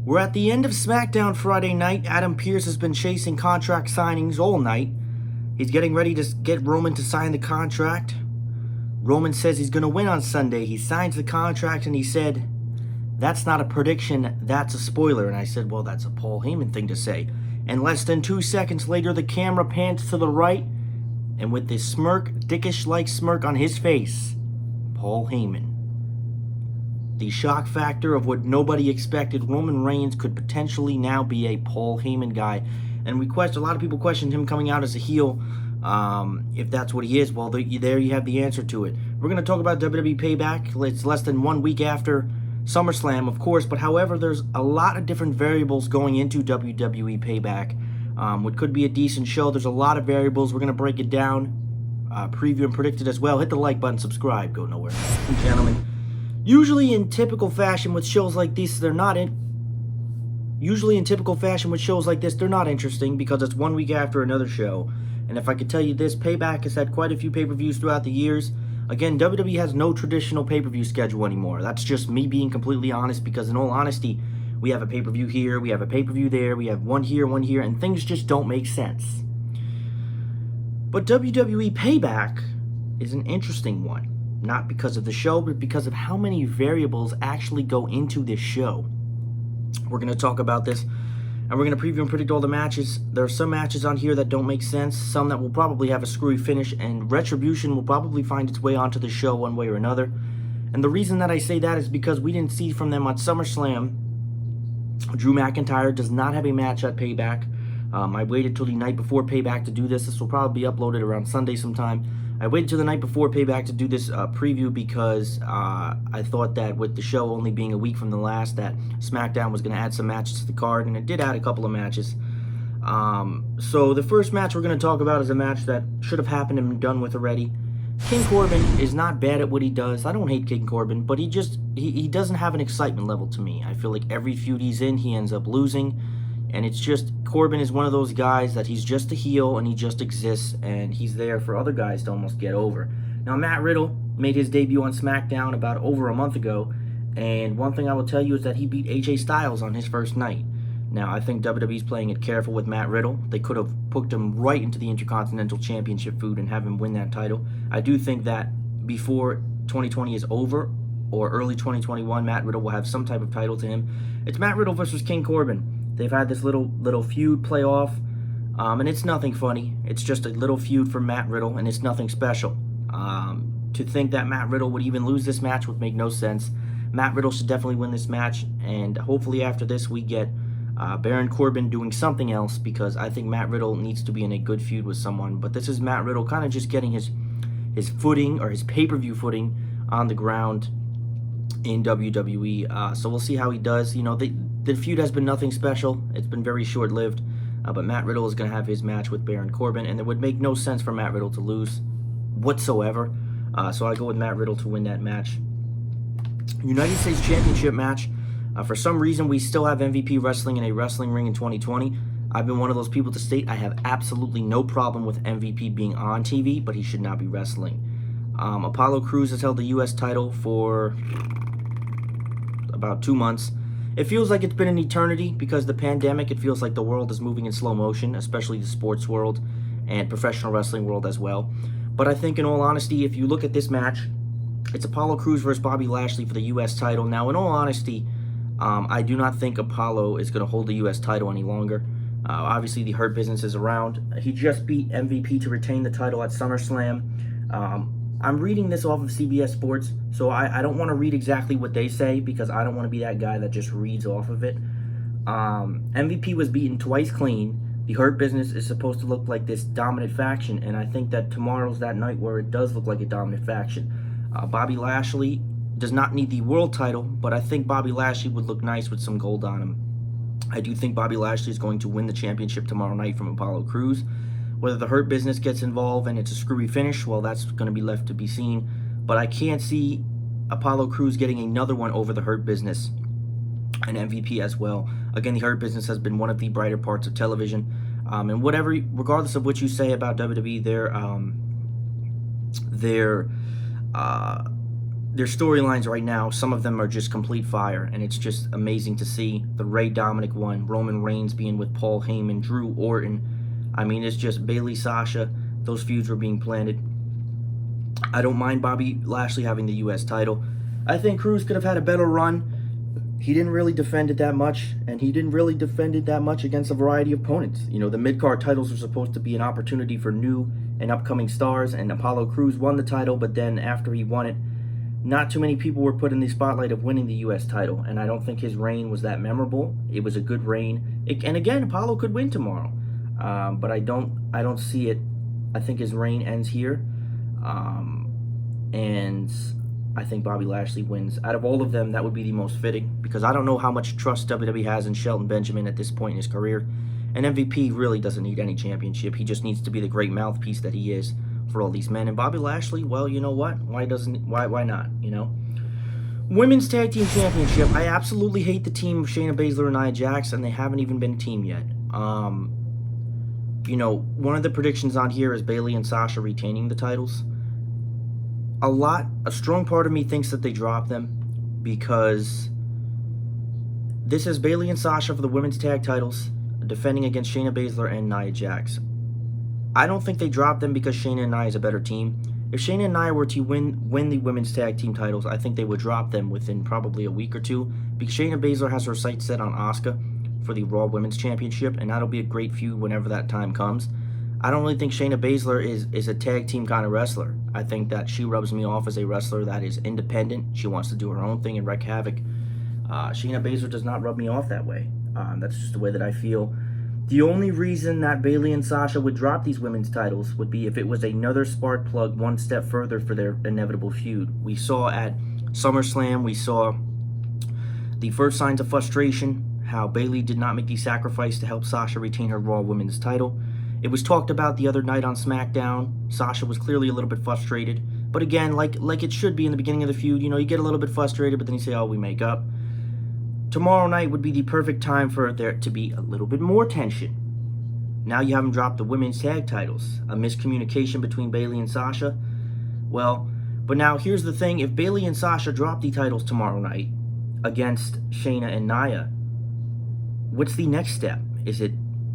We're at the end of SmackDown Friday night. Adam Pearce has been chasing contract signings all night. He's getting ready to get Roman to sign the contract. Roman says he's going to win on Sunday. He signs the contract and he said, "That's not a prediction, that's a spoiler." And I said, well, that's a Paul Heyman thing to say. And less than 2 seconds later, the camera pans to the right, and with this smirk, dickish-like smirk on his face, Paul Heyman. The shock factor of what nobody expected, Roman Reigns could potentially now be a Paul Heyman guy. And a lot of people questioned him coming out as a heel, if that's what he is. Well, there you have the answer to it. We're going to talk about WWE Payback. It's less than 1 week after SummerSlam, of course, but however, there's a lot of different variables going into WWE Payback. What could be a decent show, there's a lot of variables. We're going to break it down, preview and predict it as well. Hit the like button, subscribe, go nowhere. Gentlemen, usually in typical fashion with shows like this, they're not interesting because it's 1 week after another show. And if I could tell you this, Payback has had quite a few pay-per-views throughout the years. Again, WWE has no traditional pay-per-view schedule anymore. That's just me being completely honest, because in all honesty, we have a pay-per-view here, we have a pay-per-view there, we have one here, and things just don't make sense. But WWE Payback is an interesting one. Not because of the show, but because of how many variables actually go into this show. We're going to talk about this, and we're going to preview and predict all the matches. There are some matches on here that don't make sense, some that will probably have a screwy finish, and Retribution will probably find its way onto the show one way or another. And the reason that I say that is because we didn't see from them on SummerSlam. Drew McIntyre does not have a match at Payback. I waited till the night before Payback to do this. This will probably be uploaded around Sunday sometime. I waited till the night before Payback to do this preview because I thought that with the show only being a week from the last, that SmackDown was going to add some matches to the card, and it did add a couple of matches. So the first match we're going to talk about is a match that should have happened and been done with already. King Corbin is not bad at what he does. I don't hate King Corbin, but he doesn't have an excitement level to me. I feel like every feud he's in, he ends up losing. And it's just, Corbin is one of those guys that he's just a heel and he just exists, and he's there for other guys to almost get over. Now, Matt Riddle made his debut on SmackDown about over a month ago, and one thing I will tell you is that he beat AJ Styles on his first night. Now, I think WWE's playing it careful with Matt Riddle. They could have hooked him right into the Intercontinental Championship feud and have him win that title. I do think that before 2020 is over, or early 2021, Matt Riddle will have some type of title to him. It's Matt Riddle versus King Corbin. They've had this little feud play off, and it's nothing funny. It's just a little feud for Matt Riddle, and it's nothing special. To think that Matt Riddle would even lose this match would make no sense. Matt Riddle should definitely win this match, and hopefully after this we get Baron Corbin doing something else, because I think Matt Riddle needs to be in a good feud with someone. But this is Matt Riddle kind of just getting his footing, or his pay-per-view footing, on the ground in WWE. So we'll see how he does. You know, the feud has been nothing special. It's been very short-lived. But Matt Riddle is going to have his match with Baron Corbin, and it would make no sense for Matt Riddle to lose whatsoever. So I go with Matt Riddle to win that match. United States Championship match. For some reason, we still have MVP wrestling in a wrestling ring in 2020. I've been one of those people to state I have absolutely no problem with MVP being on TV, but he should not be wrestling. Apollo Crews has held the U.S. title for about 2 months. It feels like it's been an eternity because the pandemic. It feels like the world is moving in slow motion, especially the sports world and professional wrestling world as well. But I think, in all honesty, if you look at this match, it's Apollo Crews versus Bobby Lashley for the U.S. title. Now, in all honesty, I do not think Apollo is going to hold the U.S. title any longer. Obviously, the Hurt Business is around. He just beat MVP to retain the title at SummerSlam. I'm reading this off of CBS Sports, so I don't want to read exactly what they say, because I don't want to be that guy that just reads off of it. MVP was beaten twice clean. The Hurt Business is supposed to look like this dominant faction, and I think that tomorrow's that night where it does look like a dominant faction. Bobby Lashley does not need the world title, but I think Bobby Lashley would look nice with some gold on him. I do think Bobby Lashley is going to win the championship tomorrow night from Apollo Crews. Whether the Hurt Business gets involved and it's a screwy finish, well, that's going to be left to be seen. But I can't see Apollo Crews getting another one over the Hurt Business and MVP as well. Again, the Hurt Business has been one of the brighter parts of television. And regardless of what you say about WWE, their storylines right now, some of them are just complete fire, and it's just amazing to see. The Rey Dominic one, Roman Reigns being with Paul Heyman, Drew Orton. I mean, it's just Bayley, Sasha. Those feuds were being planted. I don't mind Bobby Lashley having the U.S. title. I think Cruz could have had a better run. He didn't really defend it that much, and he didn't really defend it that much against a variety of opponents. You know, the mid-card titles were supposed to be an opportunity for new and upcoming stars, and Apollo Crews won the title, but then after he won it, not too many people were put in the spotlight of winning the U.S. title, and I don't think his reign was that memorable. It was a good reign, and again, Apollo could win tomorrow, but I don't see it. I think his reign ends here, and I think Bobby Lashley wins. Out of all of them, that would be the most fitting, because I don't know how much trust WWE has in Shelton Benjamin at this point in his career. And MVP really doesn't need any championship. He just needs to be the great mouthpiece that he is for all these men. And Bobby Lashley, well, you know what? Why not, you know? Women's Tag Team Championship. I absolutely hate the team of Shayna Baszler and Nia Jax, and they haven't even been a team yet. You know, one of the predictions on here is Bayley and Sasha retaining the titles. A strong part of me thinks that they drop them, because this is Bayley and Sasha for the women's tag titles, defending against Shayna Baszler and Nia Jax. I don't think they drop them because Shayna and Nia is a better team. If Shayna and Nia were to win the women's tag team titles, I think they would drop them within probably a week or two, because Shayna Baszler has her sights set on Asuka for the Raw Women's Championship, and that'll be a great feud whenever that time comes. I don't really think Shayna Baszler is a tag team kind of wrestler. I think that she rubs me off as a wrestler that is independent. She wants to do her own thing and wreak havoc. Shayna Baszler does not rub me off that way. That's just the way that I feel. The only reason that Bayley and Sasha would drop these women's titles would be if it was another spark plug one step further for their inevitable feud. We saw at SummerSlam, we saw the first signs of frustration, how Bayley did not make the sacrifice to help Sasha retain her Raw Women's title. It was talked about the other night on SmackDown. Sasha was clearly a little bit frustrated. But again, like it should be in the beginning of the feud, you know, you get a little bit frustrated, but then you say, oh, we make up. Tomorrow night would be the perfect time for there to be a little bit more tension. Now you haven't dropped the women's tag titles. A miscommunication between Bayley and Sasha. Well, but now here's the thing. If Bayley and Sasha drop the titles tomorrow night against Shayna and Nia, what's the next step? Is it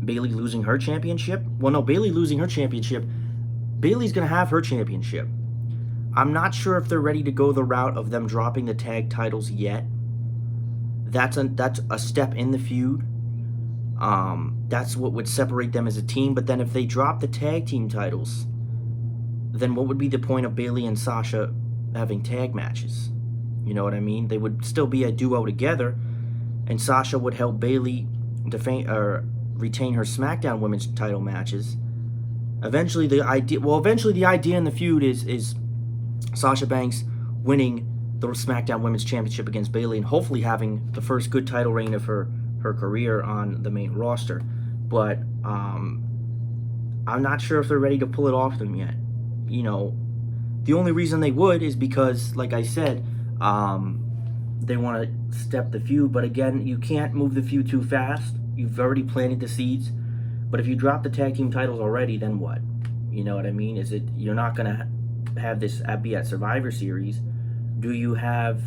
Bayley losing her championship? Well, no, Bayley losing her championship. Bayley's going to have her championship. I'm not sure if they're ready to go the route of them dropping the tag titles yet. That's a step in the feud. That's what would separate them as a team. But then if they drop the tag team titles, then what would be the point of Bayley and Sasha having tag matches? You know what I mean? They would still be a duo together, and Sasha would help Bayley retain her SmackDown Women's title matches. Eventually the idea in the feud is Sasha Banks winning the SmackDown Women's Championship against Bayley, and hopefully having the first good title reign of her career on the main roster. But I'm not sure if they're ready to pull it off them yet. You know, the only reason they would is because, like I said, they want to step the feud. But again, you can't move the feud too fast. You've already planted the seeds. But if you drop the tag team titles already, then what? You know what I mean? Is it you're not going to have this be at Survivor Series? Do you have,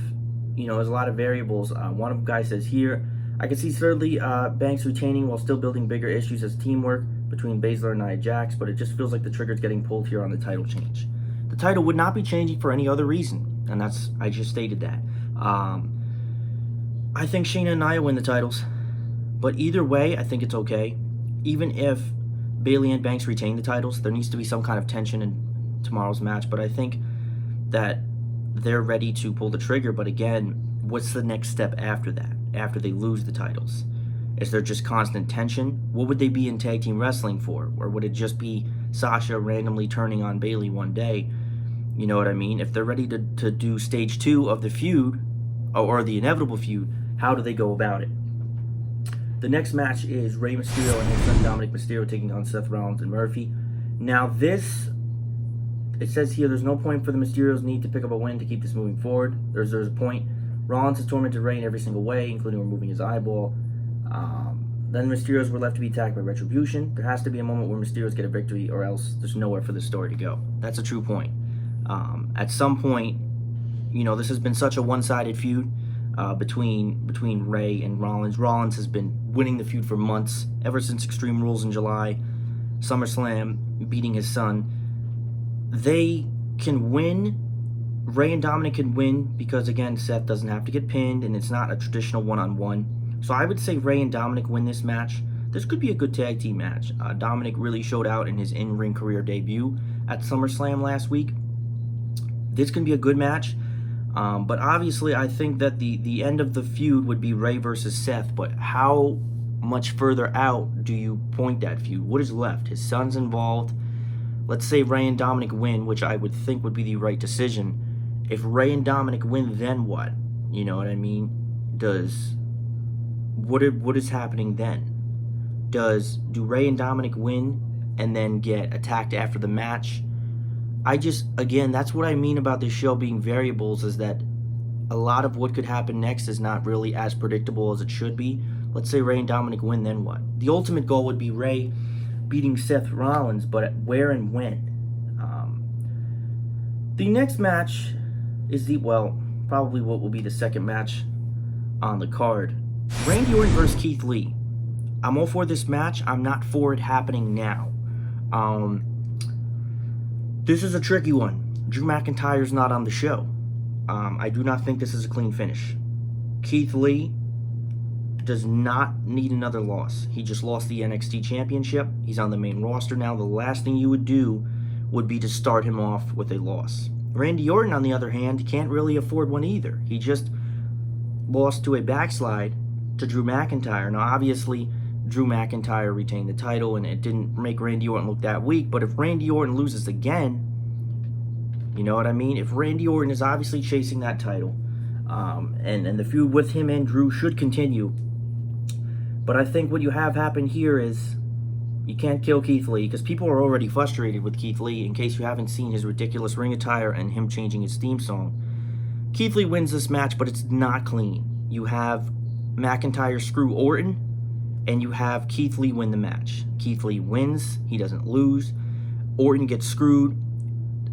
you know, there's a lot of variables. One of the guys says here, I can see certainly Banks retaining while still building bigger issues as teamwork between Baszler and Nia Jax, but it just feels like the trigger's getting pulled here on the title change. The title would not be changing for any other reason, and I just stated that. I think Shayna and Nia win the titles, but either way, I think it's okay. Even if Bayley and Banks retain the titles, there needs to be some kind of tension in tomorrow's match, but I think that they're ready to pull the trigger. But again, what's the next step after that, after they lose the titles? Is there just constant tension? What would they be in tag team wrestling for? Or would it just be Sasha randomly turning on Bayley one day? You know what I mean? If they're ready to do stage 2 of the feud, or the inevitable feud, how do they go about it? The next match is Rey Mysterio and his son Dominic Mysterio taking on Seth Rollins and Murphy. Now this, it says here, there's no point for the Mysterios need to pick up a win to keep this moving forward. There's a point. Rollins has tormented Rey in every single way, including removing his eyeball. Then the Mysterios were left to be attacked by Retribution. There has to be a moment where Mysterios get a victory, or else there's nowhere for the story to go. That's a true point. At some point, this has been such a one-sided feud between Rey and Rollins. Rollins has been winning the feud for months, ever since Extreme Rules in July, SummerSlam, beating his son. They can win. Rey and Dominic can win because, again, Seth doesn't have to get pinned, and it's not a traditional one-on-one. So I would say Rey and Dominic win this match. This could be a good tag team match. Dominic really showed out in his in-ring career debut at SummerSlam last week. This can be a good match. But obviously, I think that the end of the feud would be Rey versus Seth. But how much further out do you point that feud? What is left? His son's involved. Let's say Rey and Dominic win, which I would think would be the right decision. If Rey and Dominic win, then what? You know what I mean? What is happening then? Do Rey and Dominic win and then get attacked after the match? Again, that's what I mean about this show being variables, is that a lot of what could happen next is not really as predictable as it should be. Let's say Rey and Dominic win, then what? The ultimate goal would be Rey beating Seth Rollins, but where and when? The next match is probably what will be the second match on the card. Randy Orton versus Keith Lee. I'm all for this match. I'm not for it happening now. This is a tricky one. Drew McIntyre's not on the show. I do not think this is a clean finish. Keith Lee does not need another loss. He just lost the NXT Championship. He's on the main roster now. The last thing you would do would be to start him off with a loss. Randy Orton, on the other hand, can't really afford one either. He just lost to a backslide to Drew McIntyre. Now, obviously, Drew McIntyre retained the title, and it didn't make Randy Orton look that weak. But if Randy Orton loses again, you know what I mean? If Randy Orton is obviously chasing that title, and the feud with him and Drew should continue. But I think what you have happen here is you can't kill Keith Lee, because people are already frustrated with Keith Lee, in case you haven't seen his ridiculous ring attire and him changing his theme song. Keith Lee wins this match, but it's not clean. You have McIntyre screw Orton, and you have Keith Lee win the match. Keith Lee wins, he doesn't lose. Orton gets screwed,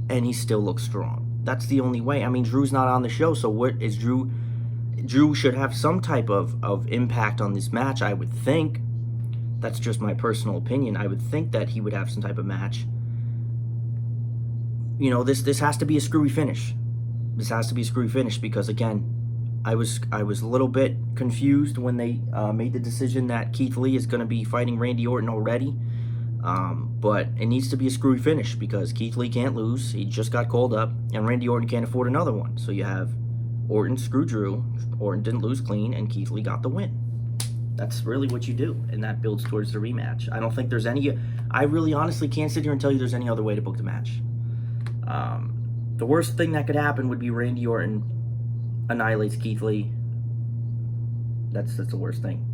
and he still looks strong. That's the only way. I mean, Drew's not on the show, so what is Drew? Drew should have some type of impact on this match, I would think. That's just my personal opinion. I would think that he would have some type of match. You know, this has to be a screwy finish. This has to be a screwy finish because, again, I was a little bit confused when they made the decision that Keith Lee is going to be fighting Randy Orton already. But it needs to be a screwy finish because Keith Lee can't lose. He just got called up, and Randy Orton can't afford another one. So you have Orton screw Drew. Orton didn't lose clean, and Keith Lee got the win. That's really what you do, and that builds towards the rematch. I don't think there's any... I really honestly can't sit here and tell you there's any other way to book the match. The worst thing that could happen would be Randy Orton annihilates Keith Lee. That's the worst thing.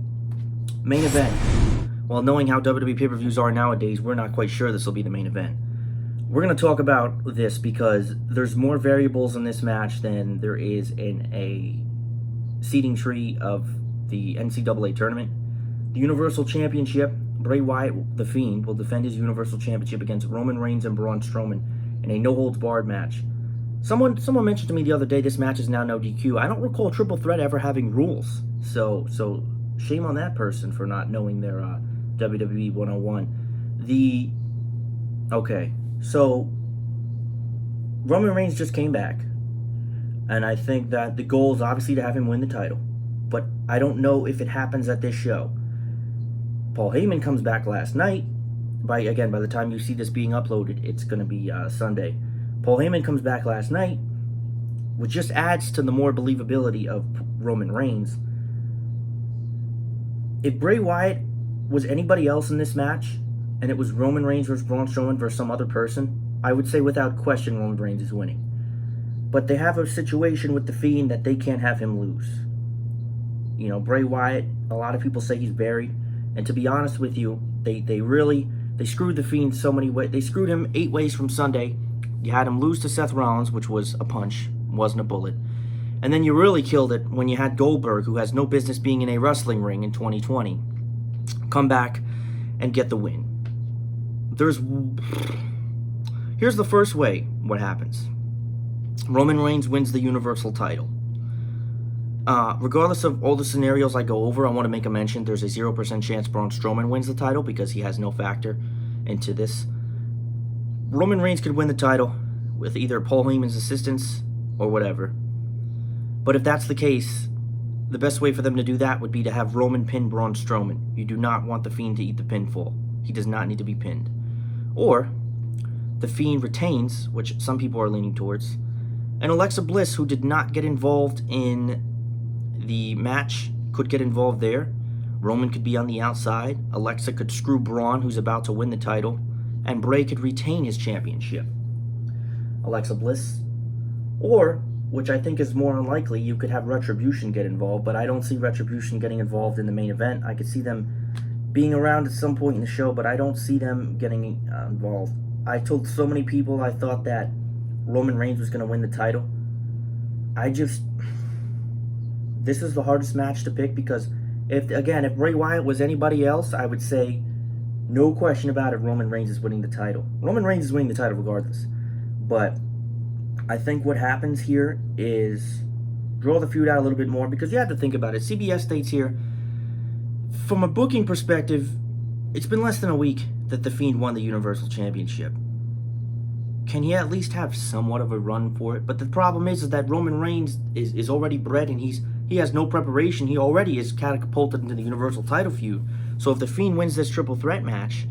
Main event. Well, knowing how WWE pay-per-views are nowadays, we're not quite sure this will be the main event. We're going to talk about this because there's more variables in this match than there is in a seeding tree of the NCAA tournament. The Universal Championship, Bray Wyatt, The Fiend, will defend his Universal Championship against Roman Reigns and Braun Strowman in a no-holds-barred match. Someone mentioned to me the other day this match is now no DQ. I don't recall Triple Threat ever having rules. So shame on that person for not knowing their WWE 101. Okay, so Roman Reigns just came back. And I think that the goal is obviously to have him win the title. But I don't know if it happens at this show. Paul Heyman comes back last night. By the time you see this being uploaded, it's going to be Sunday. Paul Heyman comes back last night, which just adds to the more believability of Roman Reigns. If Bray Wyatt was anybody else in this match, and it was Roman Reigns versus Braun Strowman versus some other person, I would say without question Roman Reigns is winning. But they have a situation with The Fiend that they can't have him lose. You know, Bray Wyatt, a lot of people say he's buried. And to be honest with you, they screwed The Fiend so many ways. They screwed him 8 ways from Sunday. You had him lose to Seth Rollins, which was a punch, wasn't a bullet. And then you really killed it when you had Goldberg, who has no business being in a wrestling ring in 2020, come back and get the win. Here's the first way what happens. Roman Reigns wins the Universal title. Regardless of all the scenarios I go over, I want to make a mention. There's a 0% chance Braun Strowman wins the title because he has no factor into this. Roman Reigns could win the title with either Paul Heyman's assistance or whatever. But if that's the case, the best way for them to do that would be to have Roman pin Braun Strowman. You do not want The Fiend to eat the pinfall. He does not need to be pinned. Or The Fiend retains, which some people are leaning towards, and Alexa Bliss, who did not get involved in the match, could get involved there. Roman could be on the outside. Alexa could screw Braun, who's about to win the title, and Bray could retain his championship. Alexa Bliss. Or, which I think is more unlikely, you could have Retribution get involved, but I don't see Retribution getting involved in the main event. I could see them being around at some point in the show, but I don't see them getting involved. I told so many people I thought that Roman Reigns was going to win the title. This is the hardest match to pick because, if Bray Wyatt was anybody else, I would say, no question about it, Roman Reigns is winning the title. Roman Reigns is winning the title regardless. But I think what happens here is draw the feud out a little bit more because you have to think about it. CBS states here, from a booking perspective, it's been less than a week that The Fiend won the Universal Championship. Can he at least have somewhat of a run for it? But the problem is that Roman Reigns is already bred and he has no preparation. He already is catapulted into the Universal title feud. So if The Fiend wins this triple threat match,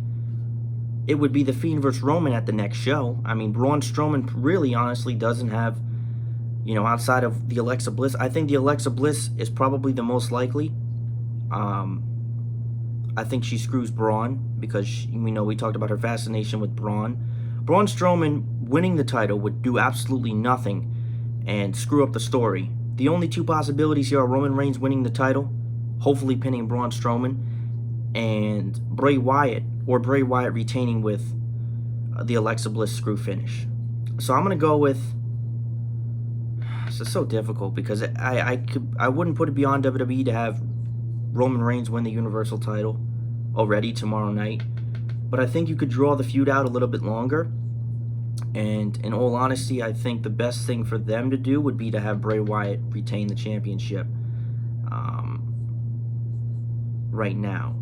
it would be The Fiend versus Roman at the next show. I mean, Braun Strowman really honestly doesn't have, outside of the Alexa Bliss. I think the Alexa Bliss is probably the most likely. I think she screws Braun because, we talked about her fascination with Braun. Braun Strowman winning the title would do absolutely nothing and screw up the story. The only two possibilities here are Roman Reigns winning the title, hopefully pinning Braun Strowman, and Bray Wyatt, or Bray Wyatt retaining with the Alexa Bliss screw finish. So I'm going to go with... This is so difficult because I wouldn't put it beyond WWE to have Roman Reigns win the Universal title already tomorrow night. But I think you could draw the feud out a little bit longer. And in all honesty, I think the best thing for them to do would be to have Bray Wyatt retain the championship right now.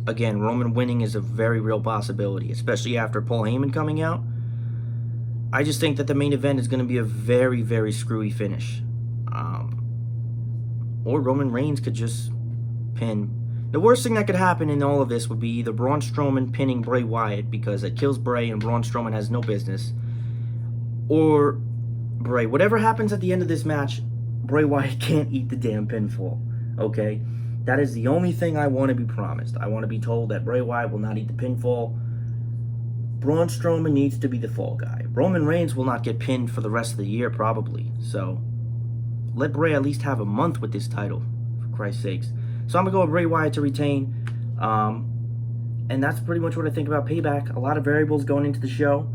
Again, Roman winning is a very real possibility, especially after Paul Heyman coming out. I just think that the main event is going to be a very, very screwy finish. Or Roman Reigns could just pin. The worst thing that could happen in all of this would be either Braun Strowman pinning Bray Wyatt because it kills Bray and Braun Strowman has no business. Or Bray. Whatever happens at the end of this match, Bray Wyatt can't eat the damn pinfall. Okay? That is the only thing I want to be promised. I want to be told that Bray Wyatt will not eat the pinfall. Braun Strowman needs to be the fall guy. Roman Reigns will not get pinned for the rest of the year, probably. So, let Bray at least have a month with this title, for Christ's sakes. So I'm going to go with Bray Wyatt to retain. And that's pretty much what I think about Payback. A lot of variables going into the show.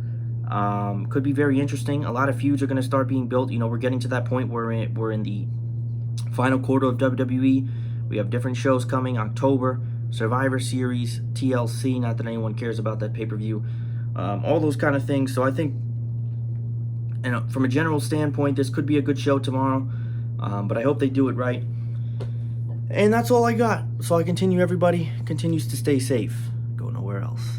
Could be very interesting. A lot of feuds are going to start being built. We're getting to that point where we're in the final quarter of WWE. We have different shows coming. October, Survivor Series, TLC. Not that anyone cares about that pay-per-view. All those kind of things. So I think, from a general standpoint, this could be a good show tomorrow. But I hope they do it right. And that's all I got. So I continue, everybody continues to stay safe. Go nowhere else.